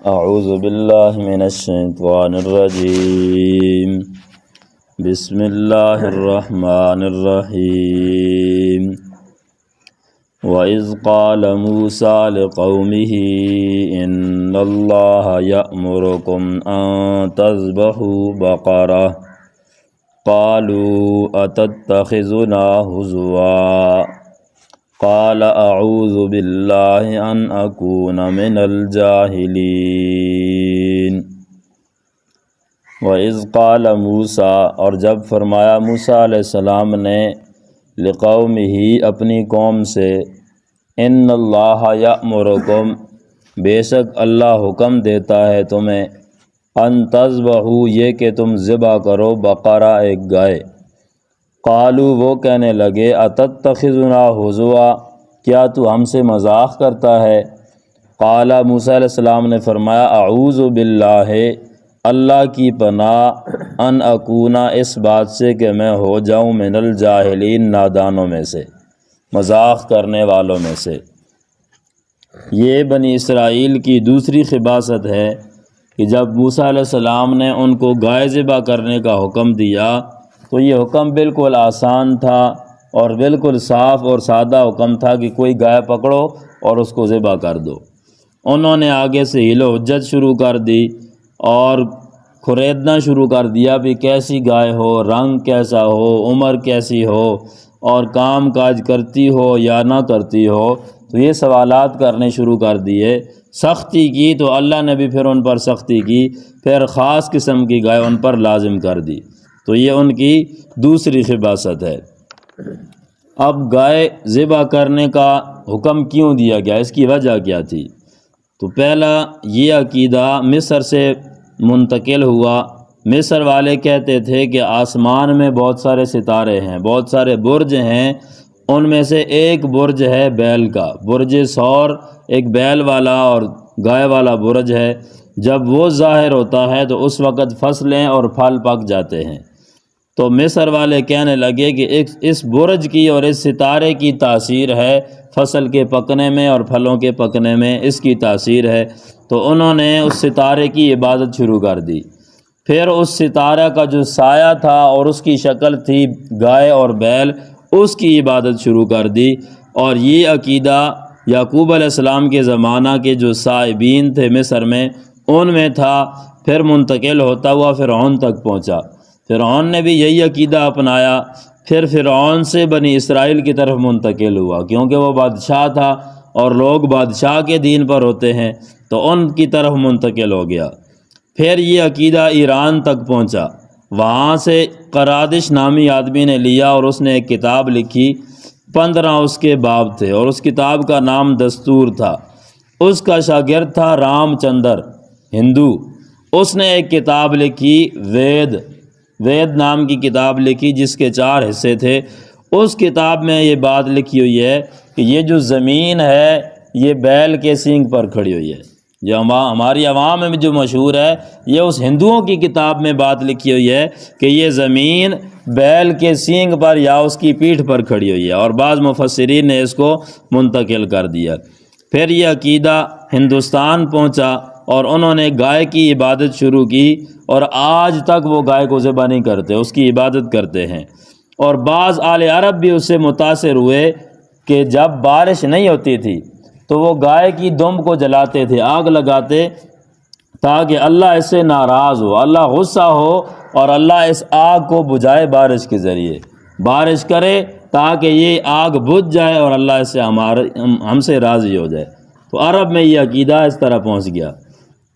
اعوذ باللہ من الشیطان الرجیم بسم اللہ الرحمن الرحیم وَإِذْ قَالَ مُوسَىٰ لِقَوْمِهِ إِنَّ اللَّهَ يَأْمُرُكُمْ أَن تَذْبَحُوا بَقَرَةً قَالُوا أَتَتَّخِذُنَا هُزُوًا قَالَ أَعُوذُ بِاللَّهِ أَنْ أَكُونَ مِنَ الْجَاهِلِينَ وَإِذْ قَالَ مُوسَىٰ، اور جب فرمایا موسیٰ علیہ السلام نے لقومہ اپنی قوم سے، ان اللہ یأمرکم، بے شک اللہ حکم دیتا ہے تمہیں، ان تذبحوا، یہ کہ تم ذبح کرو، بقرہ، ایک گائے۔ قالوا، وہ کہنے لگے، اتتخذنا ہزوا، کیا تو ہم سے مذاق کرتا ہے؟ قال، موسیٰ علیہ السلام نے فرمایا، اعوذ باللہ، اللہ کی پناہ، ان اکونا، اس بات سے کہ میں ہو جاؤں، من الجاہلین، نادانوں میں سے، مذاق کرنے والوں میں سے۔ یہ بنی اسرائیل کی دوسری خباثت ہے کہ جب موسیٰ علیہ السلام نے ان کو گائے ذبح کرنے کا حکم دیا تو یہ حکم بالکل آسان تھا اور بالکل صاف اور سادہ حکم تھا کہ کوئی گائے پکڑو اور اس کو ذبح کر دو۔ انہوں نے آگے سے حیل و حجت شروع کر دی اور کھریدنا شروع کر دیا بھی کیسی گائے ہو، رنگ کیسا ہو، عمر کیسی ہو، اور کام کاج کرتی ہو یا نہ کرتی ہو، تو یہ سوالات کرنے شروع کر دیے۔ سختی کی تو اللہ نے بھی پھر ان پر سختی کی، پھر خاص قسم کی گائے ان پر لازم کر دی، تو یہ ان کی دوسری خباثت ہے۔ اب گائے ذبح کرنے کا حکم کیوں دیا گیا، اس کی وجہ کیا تھی؟ تو پہلا یہ عقیدہ مصر سے منتقل ہوا۔ مصر والے کہتے تھے کہ آسمان میں بہت سارے ستارے ہیں، بہت سارے برج ہیں، ان میں سے ایک برج ہے بیل کا، برج ثور، ایک بیل والا اور گائے والا برج ہے۔ جب وہ ظاہر ہوتا ہے تو اس وقت فصلیں اور پھل پک جاتے ہیں۔ تو مصر والے کہنے لگے کہ اس برج کی اور اس ستارے کی تاثیر ہے فصل کے پکنے میں اور پھلوں کے پکنے میں، اس کی تاثیر ہے۔ تو انہوں نے اس ستارے کی عبادت شروع کر دی۔ پھر اس ستارہ کا جو سایہ تھا اور اس کی شکل تھی گائے اور بیل، اس کی عبادت شروع کر دی، اور یہ عقیدہ یعقوب علیہ السلام کے زمانہ کے جو صائبین تھے مصر میں، ان میں تھا۔ پھر منتقل ہوتا ہوا فرعون تک پہنچا، فرعون نے بھی یہی عقیدہ اپنایا، پھر فرعون سے بنی اسرائیل کی طرف منتقل ہوا، کیونکہ وہ بادشاہ تھا اور لوگ بادشاہ کے دین پر ہوتے ہیں، تو ان کی طرف منتقل ہو گیا۔ پھر یہ عقیدہ ایران تک پہنچا، وہاں سے قرادش نامی آدمی نے لیا اور اس نے ایک کتاب لکھی، 15 اس کے باب تھے، اور اس کتاب کا نام دستور تھا۔ اس کا شاگرد تھا رام چندر، ہندو، اس نے ایک کتاب لکھی وید نام کی کتاب لکھی، جس کے 4 حصے تھے۔ اس کتاب میں یہ بات لکھی ہوئی ہے کہ یہ جو زمین ہے یہ بیل کے سینگ پر کھڑی ہوئی ہے۔ جو ہماری عوام میں جو مشہور ہے، یہ اس ہندوؤں کی کتاب میں بات لکھی ہوئی ہے کہ یہ زمین بیل کے سینگ پر یا اس کی پیٹھ پر کھڑی ہوئی ہے، اور بعض مفسرین نے اس کو منتقل کر دیا۔ پھر یہ عقیدہ ہندوستان پہنچا اور انہوں نے گائے کی عبادت شروع کی، اور آج تک وہ گائے کو ذبح نہیں کرتے، اس کی عبادت کرتے ہیں۔ اور بعض اہل عرب بھی اس سے متاثر ہوئے کہ جب بارش نہیں ہوتی تھی تو وہ گائے کی دم کو جلاتے تھے، آگ لگاتے، تاکہ اللہ اس سے ناراض ہو، اللہ غصہ ہو، اور اللہ اس آگ کو بجھائے بارش کے ذریعے، بارش کرے تاکہ یہ آگ بجھ جائے اور اللہ اس سے ہم سے راضی ہو جائے۔ تو عرب میں یہ عقیدہ اس طرح پہنچ گیا۔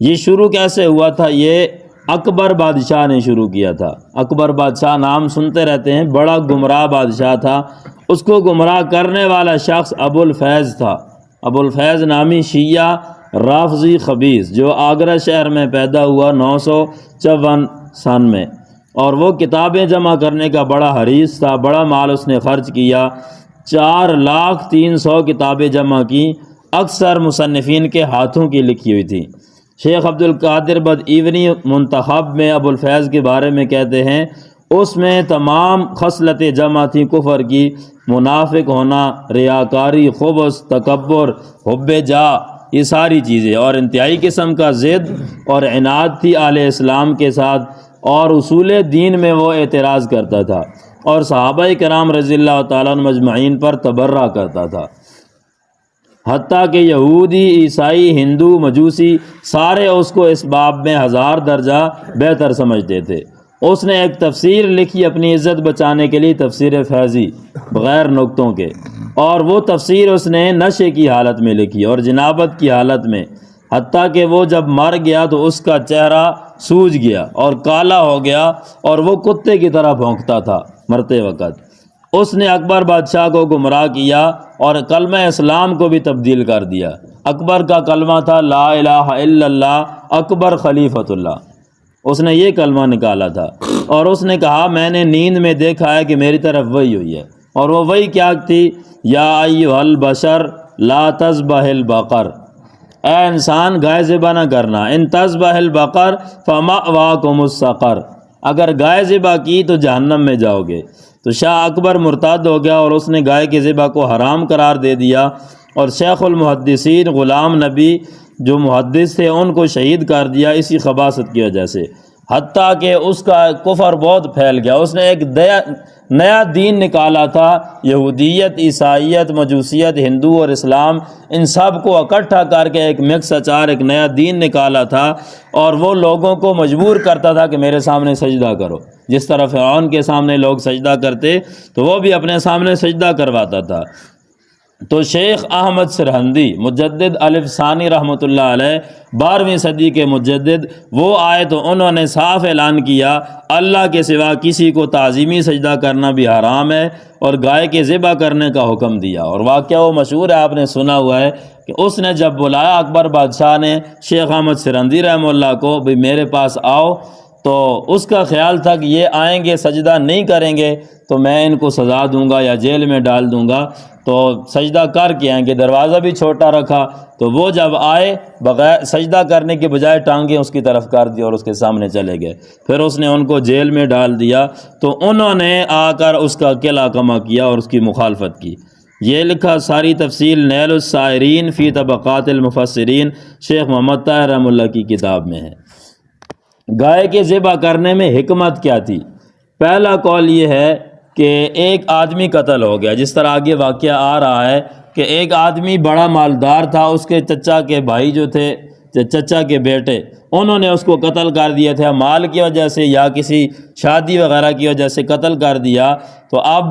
یہ شروع کیسے ہوا تھا؟ یہ اکبر بادشاہ نے شروع کیا تھا۔ اکبر بادشاہ نام سنتے رہتے ہیں، بڑا گمراہ بادشاہ تھا۔ اس کو گمراہ کرنے والا شخص ابو الفیض تھا، ابو الفیض نامی شیعہ رافضی خبیث، جو آگرہ شہر میں پیدا ہوا 954 سن میں، اور وہ کتابیں جمع کرنے کا بڑا حریص تھا، بڑا مال اس نے خرچ کیا، 4,03,000 کتابیں جمع کی، اکثر مصنفین کے ہاتھوں کی لکھی ہوئی تھی۔ شیخ عبد القادر بدعیونی منتخب میں ابو الفیض کے بارے میں کہتے ہیں، اس میں تمام خصلتیں جمع تھیں کفر کی، منافق ہونا، ریاکاری، خبث، تکبر، حب جاہ، یہ ساری چیزیں، اور انتہائی قسم کا ضد اور عناد تھی اہل اسلام کے ساتھ، اور اصول دین میں وہ اعتراض کرتا تھا، اور صحابہ کرام رضی اللہ تعالیٰ عنہم اجمعین پر تبرہ کرتا تھا، حتیٰ کہ یہودی، عیسائی، ہندو، مجوسی سارے اس کو اس باب میں 1000 درجہ بہتر سمجھتے تھے۔ اس نے ایک تفسیر لکھی اپنی عزت بچانے کے لیے، تفسیر فیضی، بغیر نقطوں کے، اور وہ تفسیر اس نے نشے کی حالت میں لکھی اور جنابت کی حالت میں، حتیٰ کہ وہ جب مر گیا تو اس کا چہرہ سوج گیا اور کالا ہو گیا اور وہ کتے کی طرح بھونکتا تھا مرتے وقت۔ اس نے اکبر بادشاہ کو گمراہ کیا اور کلمہ اسلام کو بھی تبدیل کر دیا۔ اکبر کا کلمہ تھا لا الہ الا اللہ اکبر خلیفۃ اللہ، اس نے یہ کلمہ نکالا تھا، اور اس نے کہا میں نے نیند میں دیکھا ہے کہ میری طرف وحی ہوئی ہے، اور وہ وحی کیا تھی؟ یا ایھا البشر لا تذبح البقر، اے انسان گائے ذبح نہ کرنا، ان تذبح البقر فمأواکم السقر، اگر گائے ذبح کی تو جہنم میں جاؤ گے۔ تو شاہ اکبر مرتد ہو گیا اور اس نے گائے کی ذبح کو حرام قرار دے دیا، اور شیخ المحدثین غلام نبی جو محدث تھے ان کو شہید کر دیا اسی خباثت کی وجہ سے، حتیٰ کہ اس کا کفر بہت پھیل گیا۔ اس نے ایک نیا دین نکالا تھا، یہودیت، عیسائیت، مجوسیت، ہندو اور اسلام، ان سب کو اکٹھا کر کے ایک مکس اچار ایک نیا دین نکالا تھا، اور وہ لوگوں کو مجبور کرتا تھا کہ میرے سامنے سجدہ کرو۔ جس طرح فرعون کے سامنے لوگ سجدہ کرتے تو وہ بھی اپنے سامنے سجدہ کرواتا تھا۔ تو شیخ احمد سرہندی مجدد الف ثانی رحمۃ اللہ علیہ 12ویں صدی کے مجدد، وہ آئے تو انہوں نے صاف اعلان کیا اللہ کے سوا کسی کو تعظیمی سجدہ کرنا بھی حرام ہے، اور گائے کے ذبح کرنے کا حکم دیا۔ اور واقعہ وہ مشہور ہے، آپ نے سنا ہوا ہے کہ اس نے جب بلایا اکبر بادشاہ نے شیخ احمد سرہندی رحمہ اللہ کو، بھئی میرے پاس آؤ، تو اس کا خیال تھا کہ یہ آئیں گے سجدہ نہیں کریں گے تو میں ان کو سزا دوں گا یا جیل میں ڈال دوں گا، تو سجدہ کر کے آئیں گے۔ دروازہ بھی چھوٹا رکھا، تو وہ جب آئے بغیر سجدہ کرنے کے بجائے ٹانگیں اس کی طرف کر دی اور اس کے سامنے چلے گئے، پھر اس نے ان کو جیل میں ڈال دیا۔ تو انہوں نے آ کر اس کا قلعہ کما کیا اور اس کی مخالفت کی۔ یہ لکھا ساری تفصیل نیل السائرین فی طبقات المفسرین، شیخ محمد طاہر رحمہ اللہ کی کتاب میں ہے۔ گائے کے ذبح کرنے میں حکمت کیا تھی؟ پہلا قول یہ ہے کہ ایک آدمی قتل ہو گیا، جس طرح آگے واقعہ آ رہا ہے کہ ایک آدمی بڑا مالدار تھا، اس کے چچا کے بھائی جو تھے، چچا کے بیٹے، انہوں نے اس کو قتل کر دیا تھا، مال کی وجہ سے یا کسی شادی وغیرہ کی وجہ سے قتل کر دیا۔ تو اب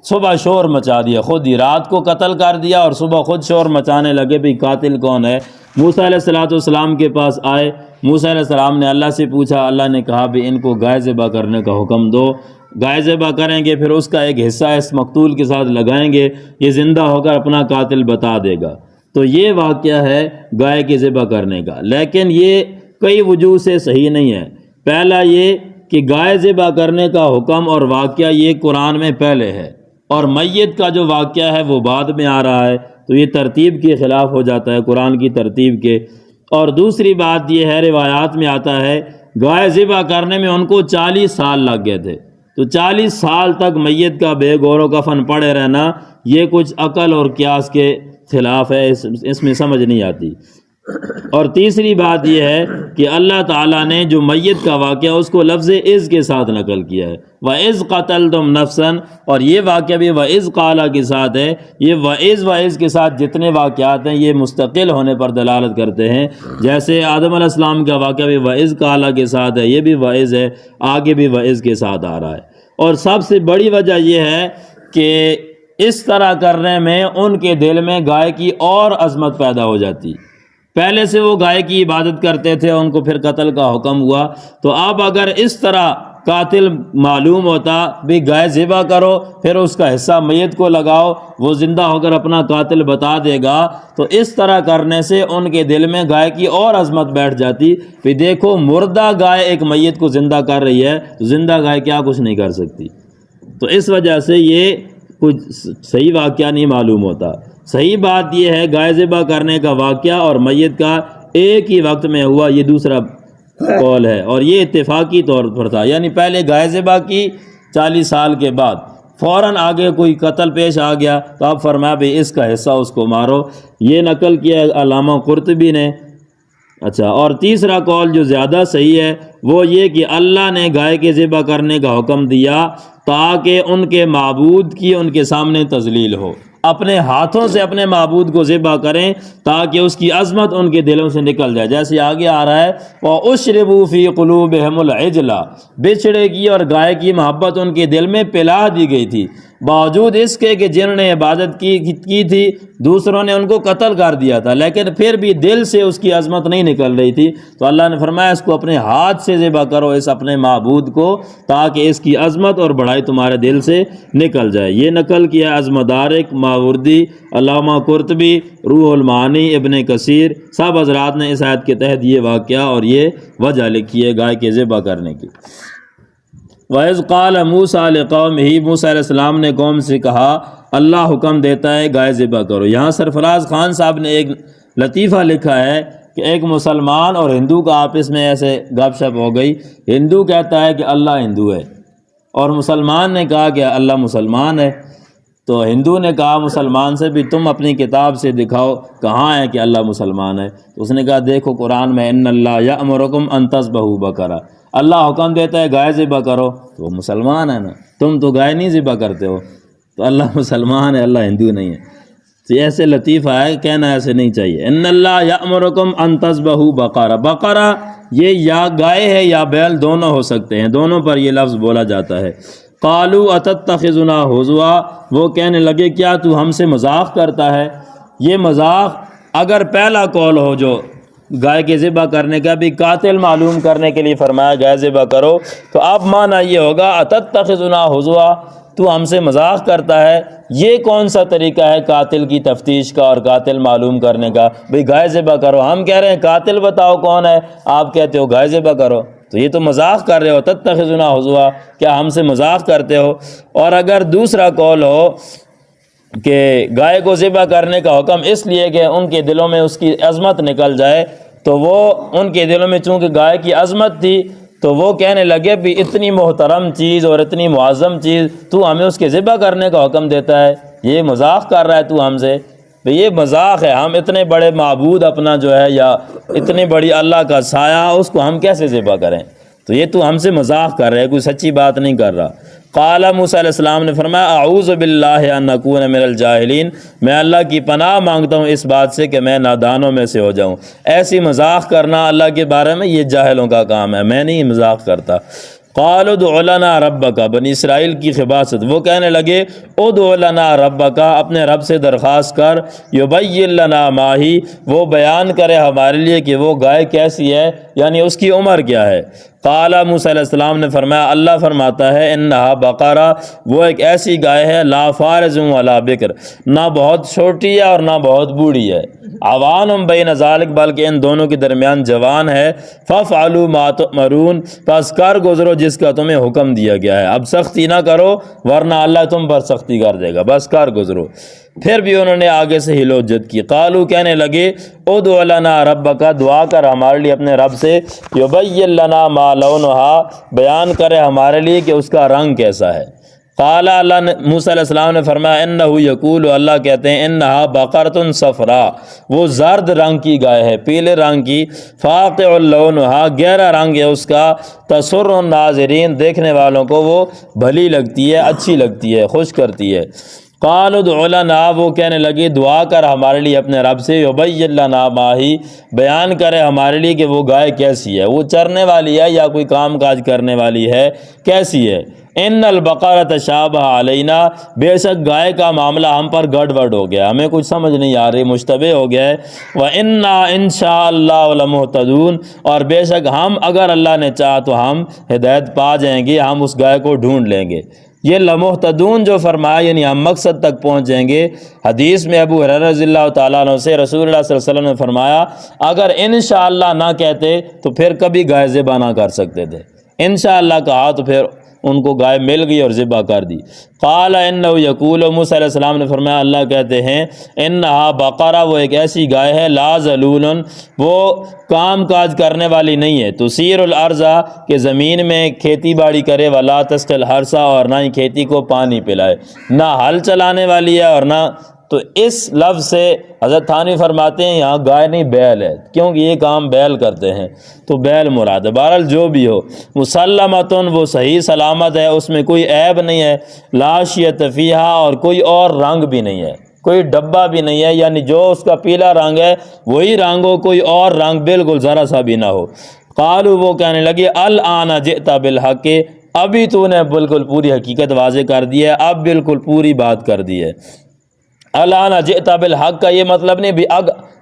صبح شور مچا دیا، خود ہی رات کو قتل کر دیا اور صبح خود شور مچانے لگے بھی قاتل کون ہے۔ موسیٰ علیہ السلام کے پاس آئے، موسیٰ علیہ السلام نے اللہ سے پوچھا، اللہ نے کہا بھی ان کو گائے ذبح کرنے کا حکم دو، گائے ذبح کریں گے، پھر اس کا ایک حصہ اس مقتول کے ساتھ لگائیں گے، یہ زندہ ہو کر اپنا قاتل بتا دے گا۔ تو یہ واقعہ ہے گائے کی ذبح کرنے کا، لیکن یہ کئی وجوہ سے صحیح نہیں ہے۔ پہلا یہ کہ گائے ذبح کرنے کا حکم اور واقعہ یہ قرآن میں پہلے ہے، اور میت کا جو واقعہ ہے وہ بعد میں آ رہا ہے، تو یہ ترتیب کے خلاف ہو جاتا ہے، قرآن کی ترتیب کے۔ اور دوسری بات یہ ہے، روایات میں آتا ہے گائے ذبح کرنے میں ان کو 40 سال لگ گئے تھے، تو 40 سال تک میت کا بے گور و کفن پڑے رہنا، یہ کچھ عقل اور قیاس کے خلاف ہے، اس میں سمجھ نہیں آتی۔ اور تیسری بات یہ ہے کہ اللہ تعالیٰ نے جو میت کا واقعہ اس کو لفظ اذ کے ساتھ نقل کیا ہے، وَإِذْ قَتَلْتُمْ نَفْسًا، اور یہ واقعہ بھی وَإِذْ قَالَ کے ساتھ ہے۔ یہ وَإِذْ کے ساتھ جتنے واقعات ہیں یہ مستقل ہونے پر دلالت کرتے ہیں، جیسے آدم علیہ السلام کا واقعہ بھی وَإِذْ قَالَ کے ساتھ ہے، یہ بھی وَإِذْ ہے، آگے بھی وَإِذْ کے ساتھ آ رہا ہے۔ اور سب سے بڑی وجہ یہ ہے کہ اس طرح کرنے میں ان کے دل میں گائے کی اور عظمت پیدا ہو جاتی۔ پہلے سے وہ گائے کی عبادت کرتے تھے، ان کو پھر قتل کا حکم ہوا، تو اب اگر اس طرح قاتل معلوم ہوتا بھی گائے ذبح کرو، پھر اس کا حصہ میت کو لگاؤ، وہ زندہ ہو کر اپنا قاتل بتا دے گا، تو اس طرح کرنے سے ان کے دل میں گائے کی اور عظمت بیٹھ جاتی۔ پھر دیکھو مردہ گائے ایک میت کو زندہ کر رہی ہے، تو زندہ گائے کیا کچھ نہیں کر سکتی۔ تو اس وجہ سے یہ کچھ صحیح واقعہ نہیں معلوم ہوتا۔ صحیح بات یہ ہے گائے ذبح کرنے کا واقعہ اور میت کا ایک ہی وقت میں ہوا، یہ دوسرا قول ہے، اور یہ اتفاقی طور پر تھا، یعنی پہلے گائے ذبح کی 40 سال کے بعد، فوراً آگے کوئی قتل پیش آ گیا تو اب فرمایا بھئی اس کا حصہ اس کو مارو۔ یہ نقل کیا علامہ قرطبی نے۔ اچھا، اور تیسرا قول جو زیادہ صحیح ہے وہ یہ کہ اللہ نے گائے کے ذبح کرنے کا حکم دیا تاکہ ان کے معبود کی ان کے سامنے تذلیل ہو، اپنے ہاتھوں سے اپنے معبود کو ذبح کریں تاکہ اس کی عظمت ان کے دلوں سے نکل جائے۔ جیسے آگے آ رہا ہے وَأُشْرِبُوا فِي قُلُوبِهِمُ الْعِجْلَ، بچھڑے کی اور گائے کی محبت ان کے دل میں پلا دی گئی تھی، باوجود اس کے کہ جنہوں نے عبادت کی تھی دوسروں نے ان کو قتل کر دیا تھا، لیکن پھر بھی دل سے اس کی عظمت نہیں نکل رہی تھی، تو اللہ نے فرمایا اس کو اپنے ہاتھ سے ذبح کرو، اس اپنے معبود کو، تاکہ اس کی عظمت اور بڑائی تمہارے دل سے نکل جائے۔ یہ نقل کیا عزم مدارک، ماوردی، علامہ قرطبی، روح المعانی، ابن کثیر، سب حضرات نے اس آیت کے تحت یہ واقعہ اور یہ وجہ لکھی ہے گائے کے ذبح کرنے کی۔ وَإِذْ قَالَ مُوسَىٰ لِقَوْمِهِ، موسیٰ علیہ السلام نے قوم سے کہا اللہ حکم دیتا ہے گائے ذبح کرو۔ یہاں سرفراز خان صاحب نے ایک لطیفہ لکھا ہے کہ ایک مسلمان اور ہندو کا آپس میں ایسے گپ شپ ہو گئی، ہندو کہتا ہے کہ اللہ ہندو ہے اور مسلمان نے کہا کہ اللہ مسلمان ہے، تو ہندو نے کہا مسلمان سے بھی تم اپنی کتاب سے دکھاؤ کہاں ہے کہ اللہ مسلمان ہے، تو اس نے کہا دیکھو قرآن میں ان اللہ یأمرکم ان تذبحوا بقرہ، اللہ حکم دیتا ہے گائے ذبح کرو، تو وہ مسلمان ہے نا، تم تو گائے نہیں ذبح کرتے ہو، تو اللہ مسلمان ہے، اللہ ہندو نہیں ہے۔ تو ایسے لطیفہ ہے، کہنا ایسے نہیں چاہیے۔ ان اللہ یأمرکم ان تذبحوا بقرہ، بقرہ یہ یا گائے ہے یا بیل دونوں ہو سکتے ہیں، دونوں پر یہ لفظ بولا جاتا ہے۔ قالوا اتتخذنا ہزوا، وہ کہنے لگے کیا تو ہم سے مذاق کرتا ہے۔ یہ مذاق اگر پہلا قول ہو جو گائے کے ذبح کرنے کا بھی قاتل معلوم کرنے کے لیے فرمایا گائے ذبح کرو، تو اب معنی یہ ہوگا اتتخذنا ہزوا، تو ہم سے مذاق کرتا ہے۔ یہ کون سا طریقہ ہے قاتل کی تفتیش کا اور قاتل معلوم کرنے کا؟ بھئی گائے ذبح کرو، ہم کہہ رہے ہیں قاتل بتاؤ کون ہے، آپ کہتے ہو گائے ذبح کرو، تو یہ تو مذاق کر رہے ہو، تتخذنا ہزوا، کیا ہم سے مذاق کرتے ہو؟ اور اگر دوسرا قول ہو کہ گائے کو ذبح کرنے کا حکم اس لیے کہ ان کے دلوں میں اس کی عظمت نکل جائے، تو وہ ان کے دلوں میں چونکہ گائے کی عظمت تھی تو وہ کہنے لگے بھی اتنی محترم چیز اور اتنی معظم چیز تو ہمیں اس کے ذبح کرنے کا حکم دیتا ہے، یہ مذاق کر رہا ہے تو ہم سے، تو یہ مذاق ہے، ہم اتنے بڑے معبود اپنا جو ہے یا اتنی بڑی اللہ کا سایہ اس کو ہم کیسے ذبح کریں؟ تو یہ تو ہم سے مذاق کر رہے ہیں، کوئی سچی بات نہیں کر رہا۔ قال موسیٰ علیہ السلام نے فرمایا اعوذ باللہ ان اکون من الجاہلین، میں اللہ کی پناہ مانگتا ہوں اس بات سے کہ میں نادانوں میں سے ہو جاؤں۔ ایسی مذاق کرنا اللہ کے بارے میں یہ جاہلوں کا کام ہے، میں نہیں مذاق کرتا۔ قالوا ادع لنا ربک، بنی اسرائیل کی خباثت، وہ کہنے لگے ادع لنا ربک، اپنے رب سے درخواست کر، یبین لنا ما ہی، وہ بیان کرے ہمارے لیے کہ وہ گائے کیسی ہے، یعنی اس کی عمر کیا ہے۔ قال موسیٰ علیہ السلام نے فرمایا اللہ فرماتا ہے انہا بقرہ، وہ ایک ایسی گائے ہے لا فارض ولا بکر، نہ بہت چھوٹی ہے اور نہ بہت بوڑھی ہے، عوان بین ذالک، بلکہ ان دونوں کے درمیان جوان ہے، فافعلوا ما تؤمرون، پس کر گزرو جس کا تمہیں حکم دیا گیا ہے، اب سختی نہ کرو ورنہ اللہ تم پر سختی کر دے گا، بس کر گزرو۔ پھر بھی انہوں نے آگے سے ہل و جد کی، قالو کہنے لگے ادع لنا ربک، دعا کر ہمارے لیے اپنے رب سے، یبین لنا ما لونہا، بیان کرے ہمارے لیے کہ اس کا رنگ کیسا ہے۔ قال اللہ نے موسیٰ علیہ السلام نے فرمایا انہ یقول، اللہ کہتے ہیں انہا بقرۃ صفراء، وہ زرد رنگ کی گائے ہے، پیلے رنگ کی، فاقع لونہا، گہرا رنگ ہے اس کا، تسر الناظرین، دیکھنے والوں کو وہ بھلی لگتی ہے، اچھی لگتی ہے، خوش کرتی ہے۔ قال ادع لنا، وہ کہنے لگے دعا کر ہمارے لیے اپنے رب سے، یبین لنا ما ہی، بیان کرے ہمارے لیے کہ وہ گائے کیسی ہے، وہ چرنے والی ہے یا کوئی کام کاج کرنے والی ہے، کیسی ہے۔ ان البقرہ تشابہ علینا، بے شک گائے کا معاملہ ہم پر گڑبڑ ہو گیا، ہمیں کچھ سمجھ نہیں آ رہی، مشتبہ ہو گیا ہے۔ وَإِنَّا إِن شَاءَ اللَّهُ لَمُهْتَدُونَ، اور بے شک ہم اگر اللہ نے چاہا تو ہم ہدایت پا جائیں گے، ہم اس گائے کو ڈھونڈ لیں گے۔ یہ لمحتدون جو فرمایا یعنی ہم مقصد تک پہنچ جائیں گے۔ حدیث میں ابو ہریرہ رضی اللہ تعالیٰ عنہ سے رسول اللہ صلی اللہ علیہ وسلم نے فرمایا اگر انشاءاللہ نہ کہتے تو پھر کبھی گائے ذبح نہ کر سکتے تھے، انشاءاللہ کہا تو پھر ان کو گائے مل گئی اور ذبح کر دی۔ قال انہ یقول، موسیٰ علیہ السلام نے فرمایا اللہ کہتے ہیں انہا بقرہ، وہ ایک ایسی گائے ہے، لا ذلول، وہ کام کاج کرنے والی نہیں ہے، تثیر الارض، کہ زمین میں کھیتی باڑی کرے، ولا تسقی الحرث، اور نہ ہی کھیتی کو پانی پلائے، نہ ہل چلانے والی ہے اور نہ، تو اس لفظ سے حضرت تھانوی فرماتے ہیں یہاں گائے نہیں بیل ہے، کیونکہ یہ کام بیل کرتے ہیں، تو بیل مراد ہے۔ بہرحال جو بھی ہو، مسلمتن، وہ صحیح سلامت ہے، اس میں کوئی عیب نہیں ہے، لا شیۃ فیہا، اور کوئی اور رنگ بھی نہیں ہے، کوئی ڈبہ بھی نہیں ہے، یعنی جو اس کا پیلا رنگ ہے وہی رنگ ہو، کوئی اور رنگ بالکل ذرا سا بھی نہ ہو۔ قالوا، وہ کہنے لگے الآن جئت بالحق، ابھی تو نے بالکل پوری حقیقت واضح کر دی ہے، اب بالکل پوری بات کر دی ہے۔ الآن جئت بالحق کا یہ مطلب نہیں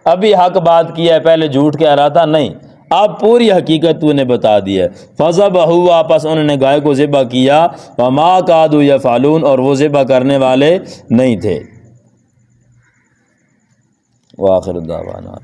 ابھی حق بات کیا ہے، پہلے جھوٹ کہہ رہا تھا، نہیں، اب پوری حقیقت تو نے بتا دی ہے۔ فذبحوا، واپس انہوں نے گائے کو ذبح کیا، وما کادوا یفعلون، اور وہ ذبح کرنے والے نہیں تھے۔ وآخر دعوانا